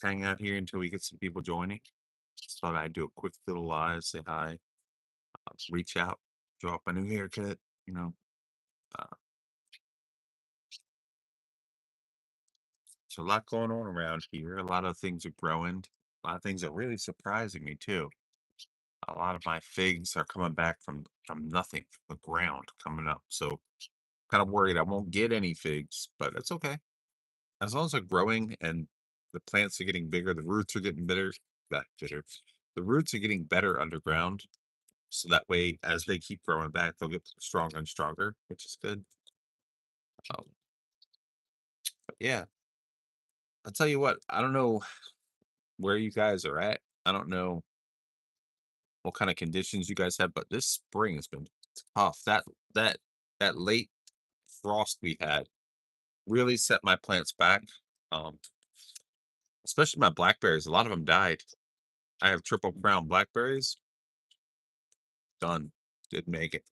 hang out here until we get some people joining. Just thought I'd do a quick little live, say hi, reach out, drop a new haircut. You know, uh, so a lot going on around here. A lot of things are growing. A lot of things are really surprising me too. A lot of my figs are coming back from nothing, from the ground coming up. So kind of worried I won't get any figs, but it's okay. As long as they're growing and the plants are getting bigger, the roots are getting bitter, that bitter. The roots are getting better underground. So that way, as they keep growing back, they'll get stronger and stronger, which is good. Um, but yeah, I'll tell you what, I don't know where you guys are at. I don't know what kind of conditions you guys have, but this spring has been tough. That that late frost we had really set my plants back. Um, Especially my blackberries. A lot of them died. I have triple crown blackberries. Done. Didn't make it.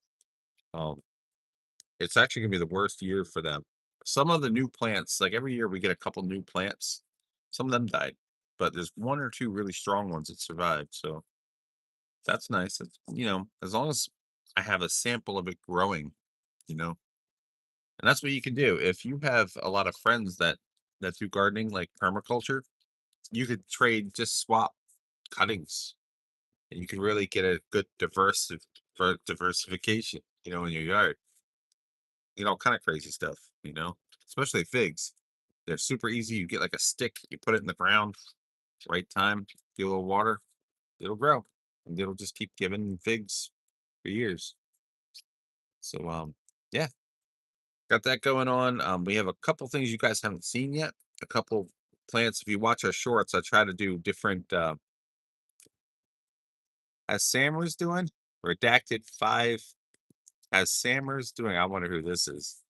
Um, it's actually gonna be the worst year for them. Some of the new plants, like every year we get a couple new plants. Some of them died, but there's one or two really strong ones that survived. So that's nice. As long as I have a sample of it growing, you know, and that's what you can do. If you have a lot of friends that do gardening, like permaculture, you could trade, just swap cuttings, and you can really get a good for diversification, in your yard. All kind of crazy stuff, especially figs. They're super easy. You get like a stick, you put it in the ground, right time, give a little water, it'll grow, and it'll just keep giving figs for years. So, yeah, got that going on. We have a couple things you guys haven't seen yet. A couple plants. If you watch our shorts, I try to do different. As Sammer's doing, redacted 5. As Sammer's doing, I wonder who this is.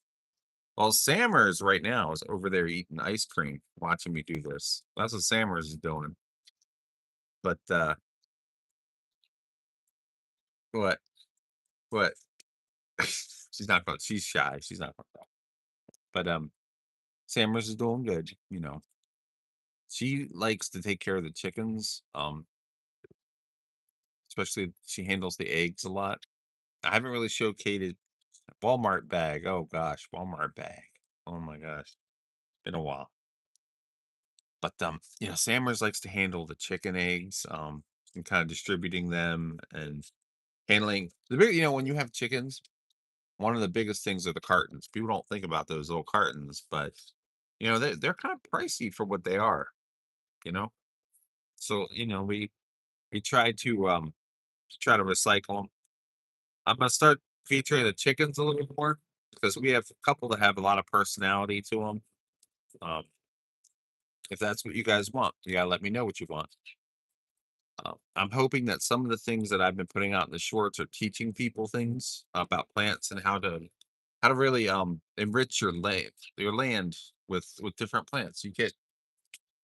Well, Sammers right now is over there eating ice cream, watching me do this. That's what Sammers is doing. But what? What? She's not going. She's shy. She's not going to. But Sammers is doing good. She likes to take care of the chickens. Especially she handles the eggs a lot. I haven't really showcased Walmart bag. Oh gosh, Walmart bag. Oh my gosh, been a while. But Sammers likes to handle the chicken eggs, and kind of distributing them and handling the big. When you have chickens, one of the biggest things are the cartons. People don't think about those little cartons, but they're kind of pricey for what they are. You know, so we try to recycle them. I'm gonna start featuring the chickens a little more because we have a couple that have a lot of personality to them. Um, if that's what you guys want, you gotta let me know what you want. I'm hoping that some of the things that I've been putting out in the shorts are teaching people things about plants and how to really enrich your land with different plants. You get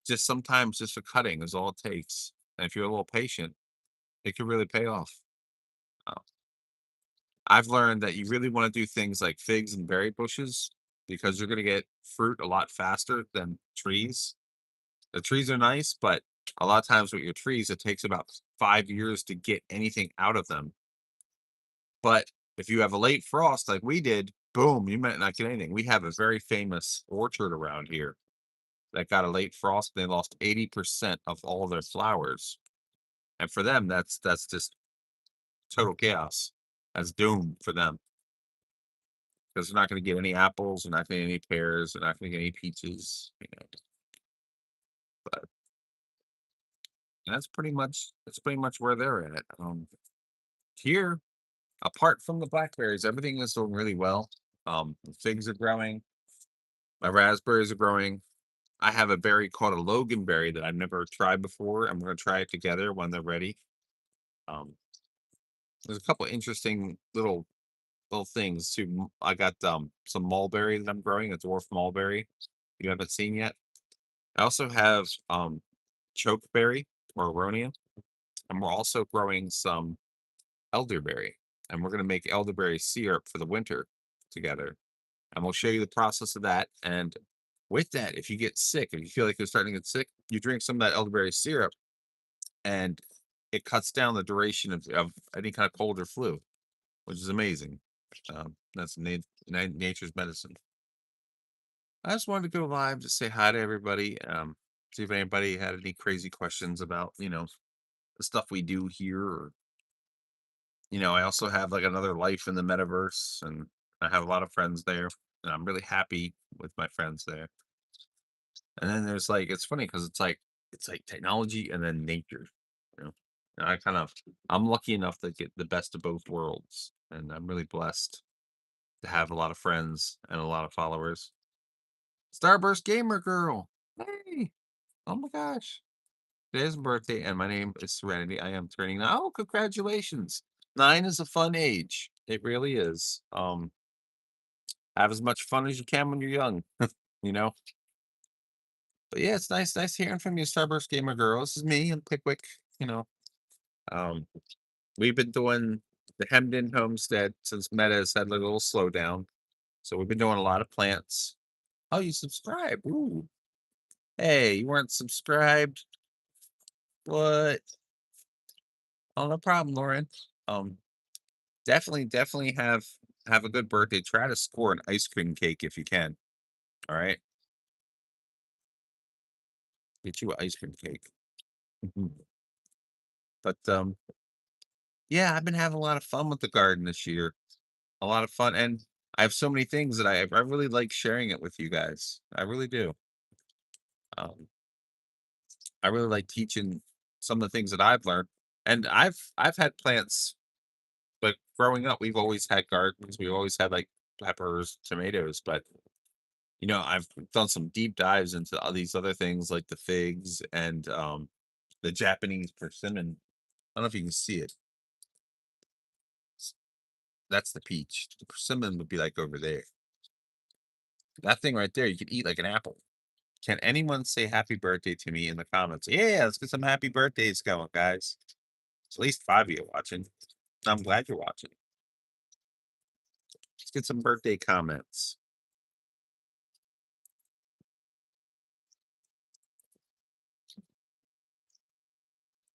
just sometimes just a cutting is all it takes, and if you're a little patient, it can really pay off. Uh, I've learned that you really want to do things like figs and berry bushes because you're going to get fruit a lot faster than trees. The trees are nice, but a lot of times with your trees, it takes about 5 years to get anything out of them. But if you have a late frost like we did, boom, you might not get anything. We have a very famous orchard around here that got a late frost. They lost 80% of all their flowers. And for them, that's just total chaos. That's doom for them because they're not going to get any apples, they're not going to get any pears, they're not going to get any peaches. But that's pretty much where they're at. Here, apart from the blackberries, everything is doing really well. The figs are growing, my raspberries are growing. I have a berry called a loganberry that I've never tried before. I'm going to try it together when they're ready. Um, there's a couple interesting little things too. I got some mulberry that I'm growing, a dwarf mulberry you haven't seen yet. I also have chokeberry or aronia, and we're also growing some elderberry, and we're going to make elderberry syrup for the winter together. And we'll show you the process of that. And With that, if you get sick, if you feel like you're starting to get sick, you drink some of that elderberry syrup, and it cuts down the duration of any kind of cold or flu, which is amazing. That's nature's medicine. I just wanted to go live to say hi to everybody. See if anybody had any crazy questions about, the stuff we do here. Or, I also have like another life in the metaverse, and I have a lot of friends there, and I'm really happy with my friends there. And then there's like, it's funny because it's like technology and then nature, you know. And I'm lucky enough to get the best of both worlds, and I'm really blessed to have a lot of friends and a lot of followers. Starburst Gamer Girl. Hey. Oh my gosh. Today's my birthday, and my name is Serenity. I am turning 9. Oh, congratulations. 9 is a fun age. It really is. Have as much fun as you can when you're young, you know? But yeah, it's nice hearing from you, Starburst Gamer Girl. This is me and Pickwick, you know. Um, we've been doing the Hemmed In Homestead since Meta has had a little slowdown. So we've been doing a lot of plants. Oh, you subscribe. Ooh. Hey, you weren't subscribed. What? Oh, no problem, Lauren. Um, definitely have a good birthday. Try to score an ice cream cake if you can. All right. Get you an ice cream cake. Mhm. But yeah, I've been having a lot of fun with the garden this year. A lot of fun. And I have so many things that I really like sharing it with you guys. I really do. Um, I really like teaching some of the things that I've learned. And I've had plants, but growing up, we've always had gardens. We always had like peppers, tomatoes, but I've done some deep dives into all these other things like the figs and the Japanese persimmon. I don't know if you can see it. That's the peach. The persimmon would be like over there. That thing right there, you could eat like an apple. Can anyone say happy birthday to me in the comments? Yeah, let's get some happy birthdays going, guys. It's at least 5 of you watching. I'm glad you're watching. Let's get some birthday comments.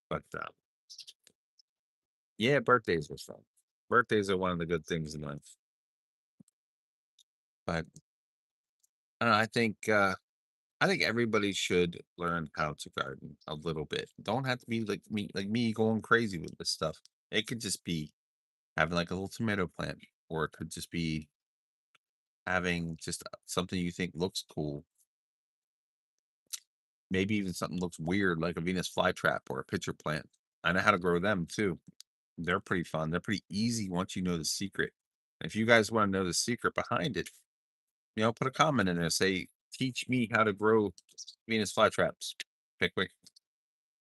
But yeah, birthdays are fun. Birthdays are one of the good things in life. But I think everybody should learn how to garden a little bit. Don't have to be like me going crazy with this stuff. It could just be having like a little tomato plant, or it could just be having just something you think looks cool. Maybe even something looks weird, like a Venus flytrap or a pitcher plant. I know how to grow them too. They're pretty fun. They're pretty easy once you know the secret. If you guys want to know the secret behind it, put a comment in there. Say, teach me how to grow Venus flytraps. Pickwick.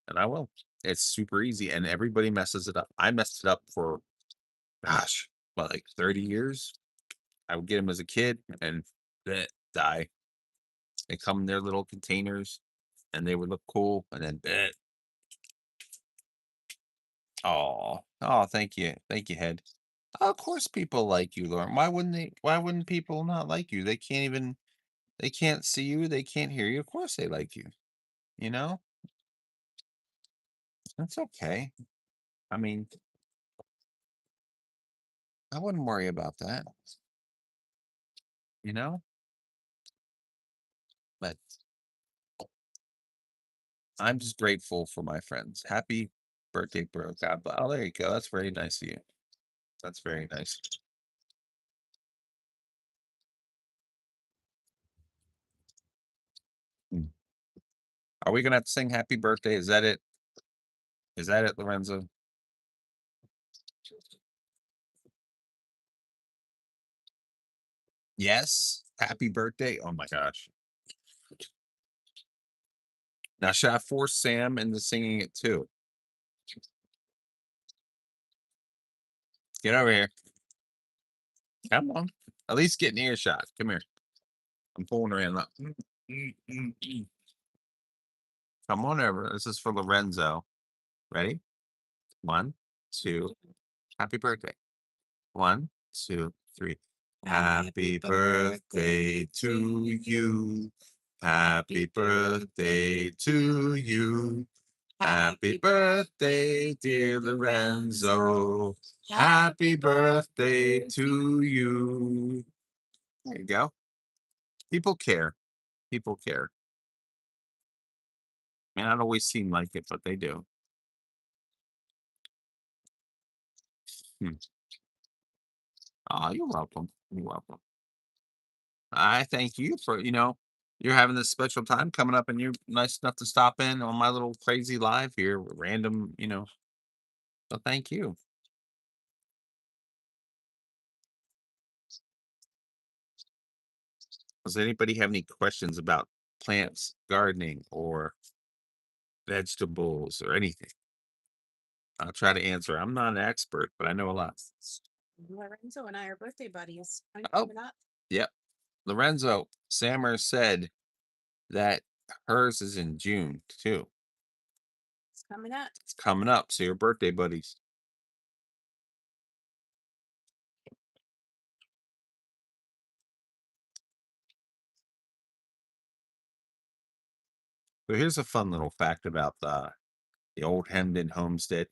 And I will. It's super easy, and everybody messes it up. I messed it up for, gosh, what, like 30 years? I would get them as a kid and bleh, die. They come in their little containers, and they would look cool, and then bleh. Oh, thank you, Head. Of course, people like you, Lauren. Why wouldn't they? Why wouldn't people not like you? They can't see you. They can't hear you. Of course, they like you. You know, that's okay. I mean, I wouldn't worry about that. You know, but I'm just grateful for my friends. Happy birthday, bro. God bless. Oh, there you go. That's very nice of you. That's very nice. Mm. Are we gonna have to sing happy birthday? Is that it? Is that it, Lorenzo? Yes. Happy birthday. Oh my gosh. Now, should I force Sam into singing it too? Get over here. Come on. At least get an earshot. Come here. I'm pulling her in. Look. Come on over. This is for Lorenzo. Ready? One, two. Happy birthday. One, two, three. Happy birthday to you. Happy birthday to you. Happy birthday, dear Lorenzo. Happy birthday to you. There you go. People care. People care. May not always seem like it, but they do. Hmm. You're welcome. You're welcome. I thank you for, you're having this special time coming up and you're nice enough to stop in on my little crazy live here, random, So thank you. Does anybody have any questions about plants, gardening, or vegetables or anything? I'll try to answer. I'm not an expert, but I know a lot. Lorenzo and I are birthday buddies. Are you Oh, coming up? yep. Lorenzo Sammer said that hers is in June too. It's coming up. It's coming up. So your birthday buddies. So here's a fun little fact about the old Hemden homestead.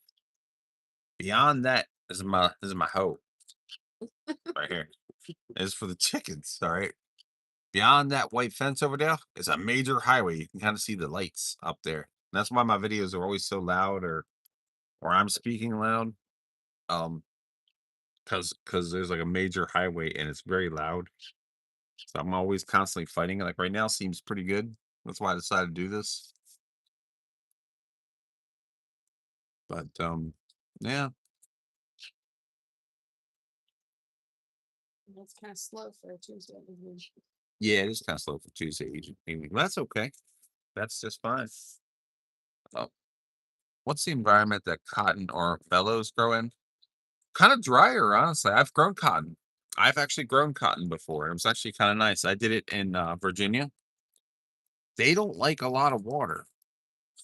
Beyond that is my hoe right here. Is for the chickens. All right. Beyond that white fence over there is a major highway. You can kind of see the lights up there. That's why my videos are always so loud or I'm speaking loud. Um, because there's like a major highway and it's very loud. So I'm always constantly fighting it. Like right now seems pretty good. That's why I decided to do this. But yeah. It's kind of slow for a Tuesday evening. Yeah, it is kind of slow for Tuesday evening. That's okay. That's just fine. Oh, what's the environment that cotton or bellows grow in? Kind of drier, honestly. I've grown cotton. I've actually grown cotton before. It was actually kind of nice. I did it in Virginia. They don't like a lot of water.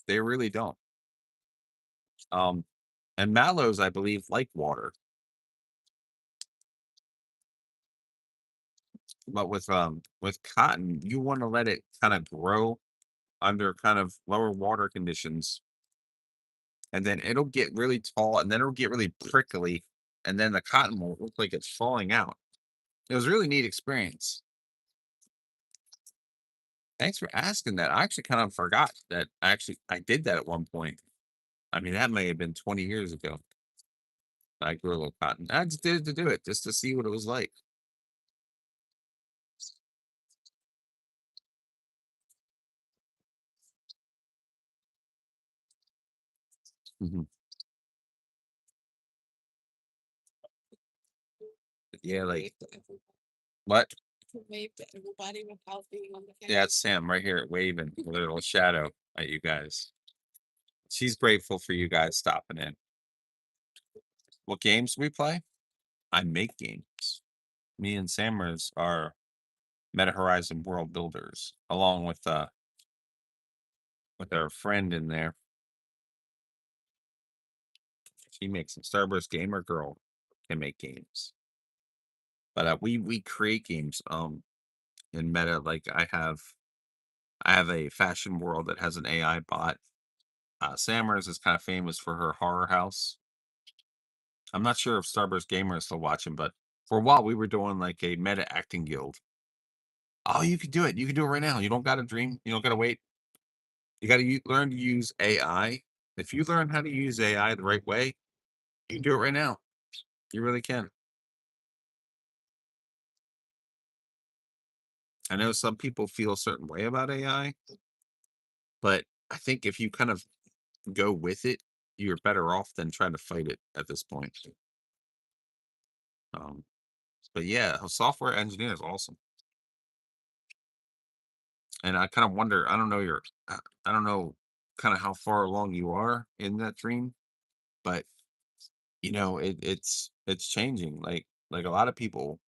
They really don't. Um, and mallows, I believe, like water. But with cotton, you want to let it kind of grow under kind of lower water conditions, and then it'll get really tall, and then it'll get really prickly, and then the cotton will look like it's falling out. It was a really neat experience. Thanks for asking that. I actually kind of forgot that I did that at one point. I mean, that may have been 20 years ago. I grew a little cotton. I just did it to do it, just to see what it was like. Mhm. Yeah, like what? Wave to everybody without being on the camera. Yeah, it's Sam right here waving with a little shadow at you guys. She's grateful for you guys stopping in. What games we play? I make games. Me and Samers are Meta Horizon world builders, along with our friend in there. She makes some Starburst Gamer Girl can make games. But we create games in Meta. Like I have a fashion world that has an AI bot. Samers is kind of famous for her horror house. I'm not sure if Starburst Gamer is still watching, but for a while we were doing like a meta acting guild. Oh, you could do it. You can do it right now. You don't got to dream. You don't got to wait. You got to learn to use AI. If you learn how to use AI the right way, you can do it right now. You really can. I know some people feel a certain way about AI, but I think if you kind of go with it, you're better off than trying to fight it at this point. Um, but yeah, a software engineer is awesome. And I kind of wonder, I don't know kind of how far along you are in that dream, but it's changing. Like a lot of people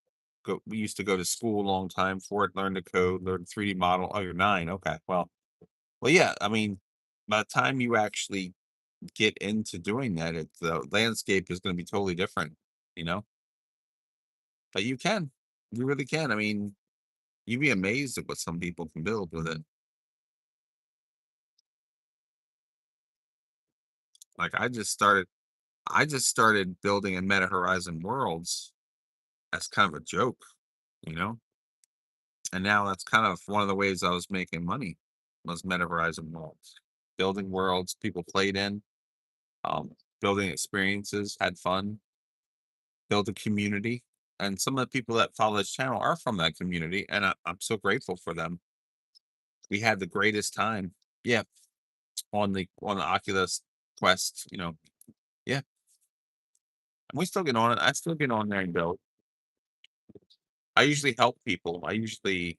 we used to go to school a long time for it, learn to code, learn 3D model. Oh, you're 9. Okay. Well, yeah, I mean, by the time you actually get into doing that, the landscape is going to be totally different, you know? But you can. You really can. I mean, You'd be amazed at what some people can build with it. Like I just started building in Meta Horizon Worlds as kind of a joke, you know? And now that's kind of one of the ways I was making money was Meta Horizon Worlds. Building worlds people played in, um, building experiences, had fun, build a community. And some of the people that follow this channel are from that community, and I'm so grateful for them. We had the greatest time. Yeah, on the Oculus Quest, yeah, and we still get on it. I still get on there and build. I usually help people. I usually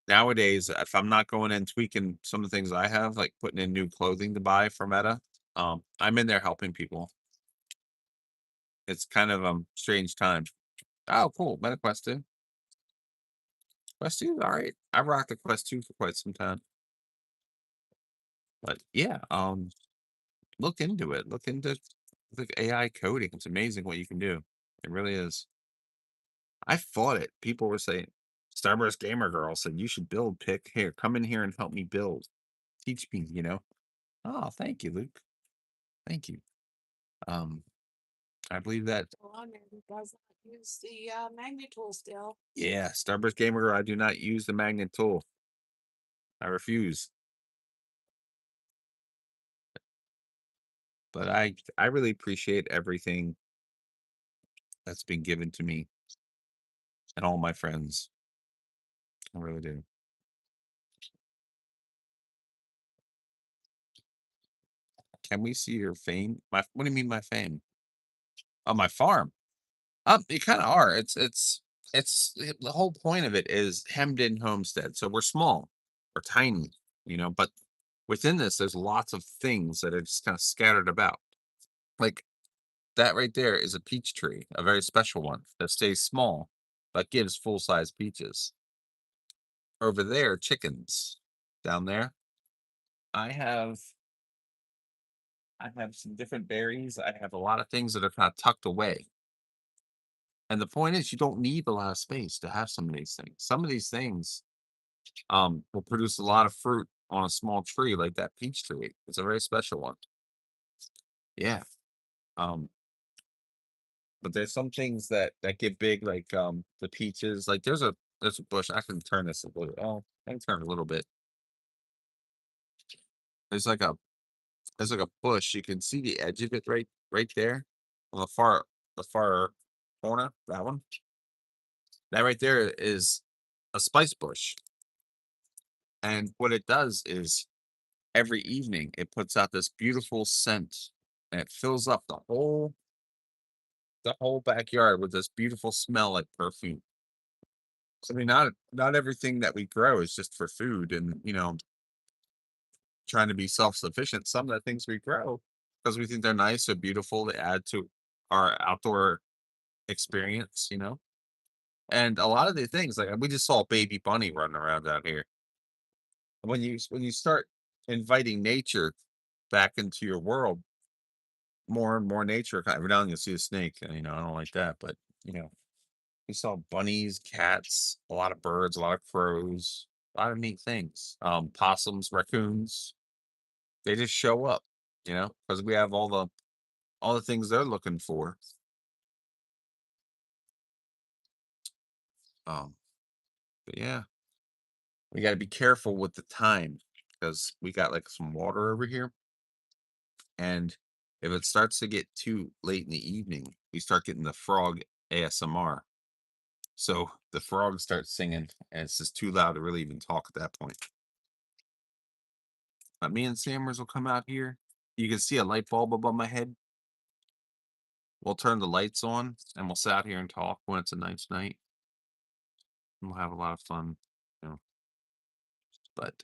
nowadays, if I'm not going in tweaking some of the things I have, like putting in new clothing to buy for Meta, I'm in there helping people. It's kind of strange time. Oh, cool. Meta Quest 2. Quest 2 is all right. I rocked the Quest 2 for quite some time. But yeah, look into it. Look into the AI coding. It's amazing what you can do. It really is. I fought it. People were saying, Starburst Gamer Girl said, you should build pick. Here, come in here and help me build. Teach me. Oh, thank you, Luke. Thank you. Um, I believe that, Still on there who does not use the magnet tool still. yeah, Starburst Gamer Girl, I do not use the magnet tool. I refuse. But I really appreciate everything that's been given to me and all my friends. I really do. Can we see your fame? What do you mean my fame? On my farm? You kind of are. The whole point of it is hemmed in homestead. So we're small, we're tiny, but within this, there's lots of things that are just kind of scattered about. Like that right there is a peach tree, a very special one that stays small but gives full size peaches. Over there, chickens. Down there, I have I have some different berries. I have a lot of things that are kind of tucked away. And the point is, you don't need a lot of space to have some of these things. Some of these things will produce a lot of fruit on a small tree like that peach tree. It's a very special one. Yeah. Um, but there's some things that get big, like the peaches. Like there's a bush. I can turn this a little. Oh, I can turn it a little bit. There's like a there's like a bush. You can see the edge of it right there on the far corner. That one. That right there is a spice bush. And what it does is every evening it puts out this beautiful scent and it fills up the whole backyard with this beautiful smell like perfume. So, I mean, not everything that we grow is just for food and trying to be self-sufficient. Some of the things we grow because we think they're nice or beautiful, they add to our outdoor experience. And a lot of the things, like we just saw a baby bunny running around out here. When you start inviting nature back into your world, more and more nature. Every now and then you'll see a snake, and I don't like that, but you know, we saw bunnies, cats, a lot of birds, a lot of crows, a lot of neat things. Possums, raccoons. They just show up, because we have all the things they're looking for. Um, but yeah, we got to be careful with the time because we got like some water over here, and if it starts to get too late in the evening, we start getting the frog ASMR. So the frogs start singing, and it's just too loud to really even talk at that point. But me and Sammers will come out here. You can see a light bulb above my head. We'll turn the lights on, and we'll sit out here and talk when it's a nice night. And we'll have a lot of fun, you know. But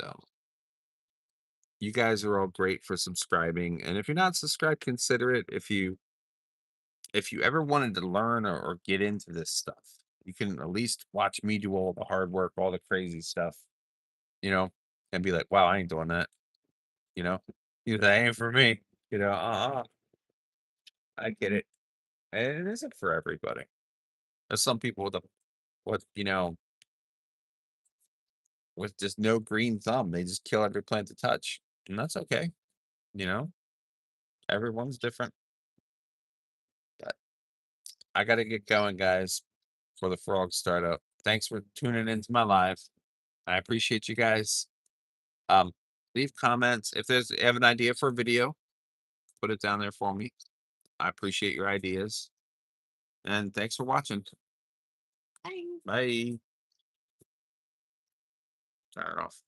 you guys are all great for subscribing, and if you're not subscribed, consider it. If you ever wanted to learn or get into this stuff, you can at least watch me do all the hard work, all the crazy stuff, you know, and be like, wow, I ain't doing that. You know? That ain't for me. I get it. And it isn't for everybody. There's some people with with just no green thumb. They just kill every plant they touch, and that's okay. You know, everyone's different. But I got to get going, guys, for the frog startup. Thanks for tuning into my live. I appreciate you guys. Um, Leave comments if there's you have an idea for a video. Put it down there for me. I appreciate your ideas, and thanks for watching. Bye. Bye. Turn it off.